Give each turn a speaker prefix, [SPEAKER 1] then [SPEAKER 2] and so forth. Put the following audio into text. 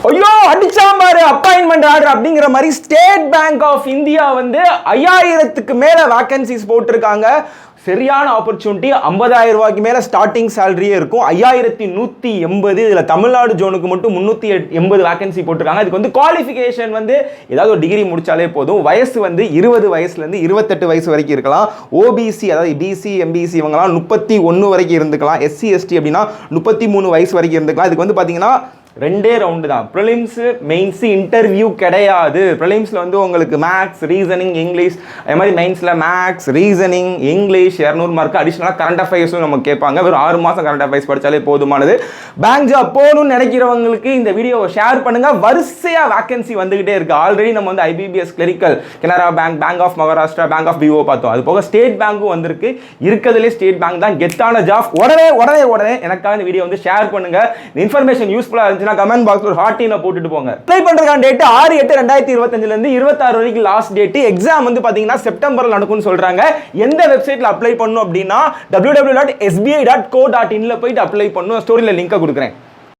[SPEAKER 1] ஐயோ அடிச்சாம்பாரு appointment order அப்படிங்கிற மாதிரி ஸ்டேட் பேங்க் ஆஃப் இந்தியா வந்து 5000க்கு மேல வேகன்சிஸ் போட்டிருக்காங்க. சரியான ஆப்பர்ச்சுனிட்டி. 50,000 ரூபாய்க்கு மேல ஸ்டார்டிங் சேலரியே இருக்கும். 5180. இதுல தமிழ்நாடு ஜோனுக்கு மட்டும் 380 வேகன்சி போட்டிருக்காங்க. இதுக்கு வந்து குவாலிஃபிகேஷன் வந்து ஏதாவது ஒரு டிகிரி முடிச்சாலே போதும். வயசு வந்து 20 வயசுல இருந்து 28 வயசு வரைக்கும் இருக்கலாம். ஓபிசி அதாவது பிசி எம்பிசி இவங்கலாம் 31 வரைக்கும் இருந்துக்கலாம். எஸ்சி எஸ்டி அப்படின்னா 33 வயசு வரைக்கும் இருந்துக்கலாம். இதுக்கு வந்து பாத்தீங்கன்னா 2 ரவுண்டு தான். ப்ரிலிம்ஸ் மெயின்ஸ் இன்டர்வியூ கிடையாது. ப்ரிலிம்ஸ்ல வந்து உங்களுக்கு மேக்ஸ் ரீசனிங் இங்கிலீஷ் அதே மாதிரி மெயின்ஸ்ல மேக்ஸ் ரீசனிங் இங்கிலீஷ் 200 மார்க் அடிஷனலாக கரண்ட் அஃபேர்ஸும் நம்ம கேட்பாங்க. வெறும் 6 மாதம் கரண்ட் அஃபேர்ஸ் படித்தாலே போதுமானது. பேங்க் ஜாப் போகணும்னு நினைக்கிறவங்களுக்கு இந்த வீடியோவை ஷேர் பண்ணுங்க. வரிசையாக வேகன்சி வந்துகிட்டே இருக்கு. ஆல்ரெடி நம்ம வந்து IBPS clerical, Canara bank, bank of Maharashtra, bank of விவோ பார்த்தோம். அது போக ஸ்டேட் பேங்க்கும் வந்திருக்கு. இருக்கிறதுலே ஸ்டேட் பேங்க் தான் கெத்தான ஜாப். உடனே எனக்காக இந்த வீடியோ வந்து ஷேர் பண்ணுங்க. இந்த இன்ஃபர்மேஷன் யூஸ்ஃபுல்லாக இருந்துச்சு கமெண்ட் பாக்ஸ்ல ஒரு ஹார்ட்டின போட்டுட்டு போங்க. அப்ளை பண்றதுக்கான டேட் 6/8/2025 ல இருந்து 26 வரைக்கும் லாஸ்ட் டேட். எக்ஸாம் வந்து பாத்தீங்கன்னா செப்டம்பர்ல நடக்கும்னு சொல்றாங்க. எந்த வெப்சைட்ல அப்ளை பண்ணனும் அப்படினா www.sbi.co.in ல போய் அப்ளை பண்ணனும். ஸ்டோரியில லிங்க் கொடுக்கிறேன்.